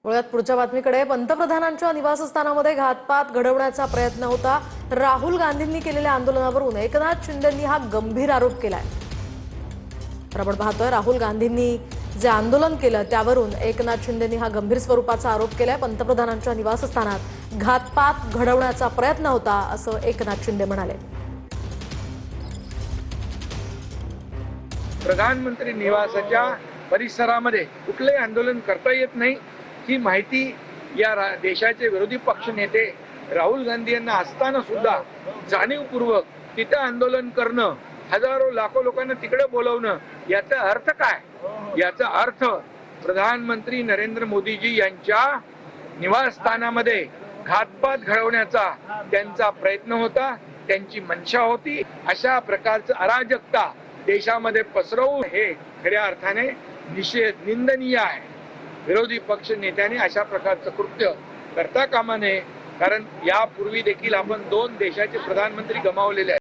वळूयात पुढच्या बातमीकडे। पंतप्रधानांच्या निवासस्थानामध्ये घातपात घडवण्याचा प्रयत्न होता। राहुल गांधींनी केलेल्या आंदोलनावरून एकनाथ शिंदेंनी हा गंभीर आरोप केलाय। तर आपण पाहतोय राहुल गांधींनी जे आंदोलन केलं त्यावरून एकनाथ शिंदेंनी हा गंभीर स्वरूपाचा आरोप केलाय। पंतप्रधानांच्या निवासस्थानात घातपात घडवण्याचा प्रयत्न होता असं एकनाथ शिंदे म्हणाले। प्रधानमंत्री निवासाच्या परिसरामध्ये कुठले आंदोलन करता येत नाही ही माहिती या देशाचे विरोधी पक्ष नेते राहुल गांधी यांना असताना सुद्धा जाणीवपूर्वक तिथे आंदोलन करणं, हजारो लाखो लोकांना तिकडे बोलवणं, याचा अर्थ काय? याचा अर्थ प्रधानमंत्री नरेंद्र मोदीजी यांच्या निवासस्थानामध्ये घातपात घडवण्याचा त्यांचा प्रयत्न होता, त्यांची मनशा होती। अशा प्रकारचं अराजकता देशामध्ये पसरवू हे खऱ्या अर्थाने निंदनीय आहे। विरोधी पक्ष नेत्याने अशा प्रकारचं कृत्य करता कामा नये, कारण यापूर्वी देखील आपण 2 देशाचे प्रधानमंत्री गमावलेले आहेत।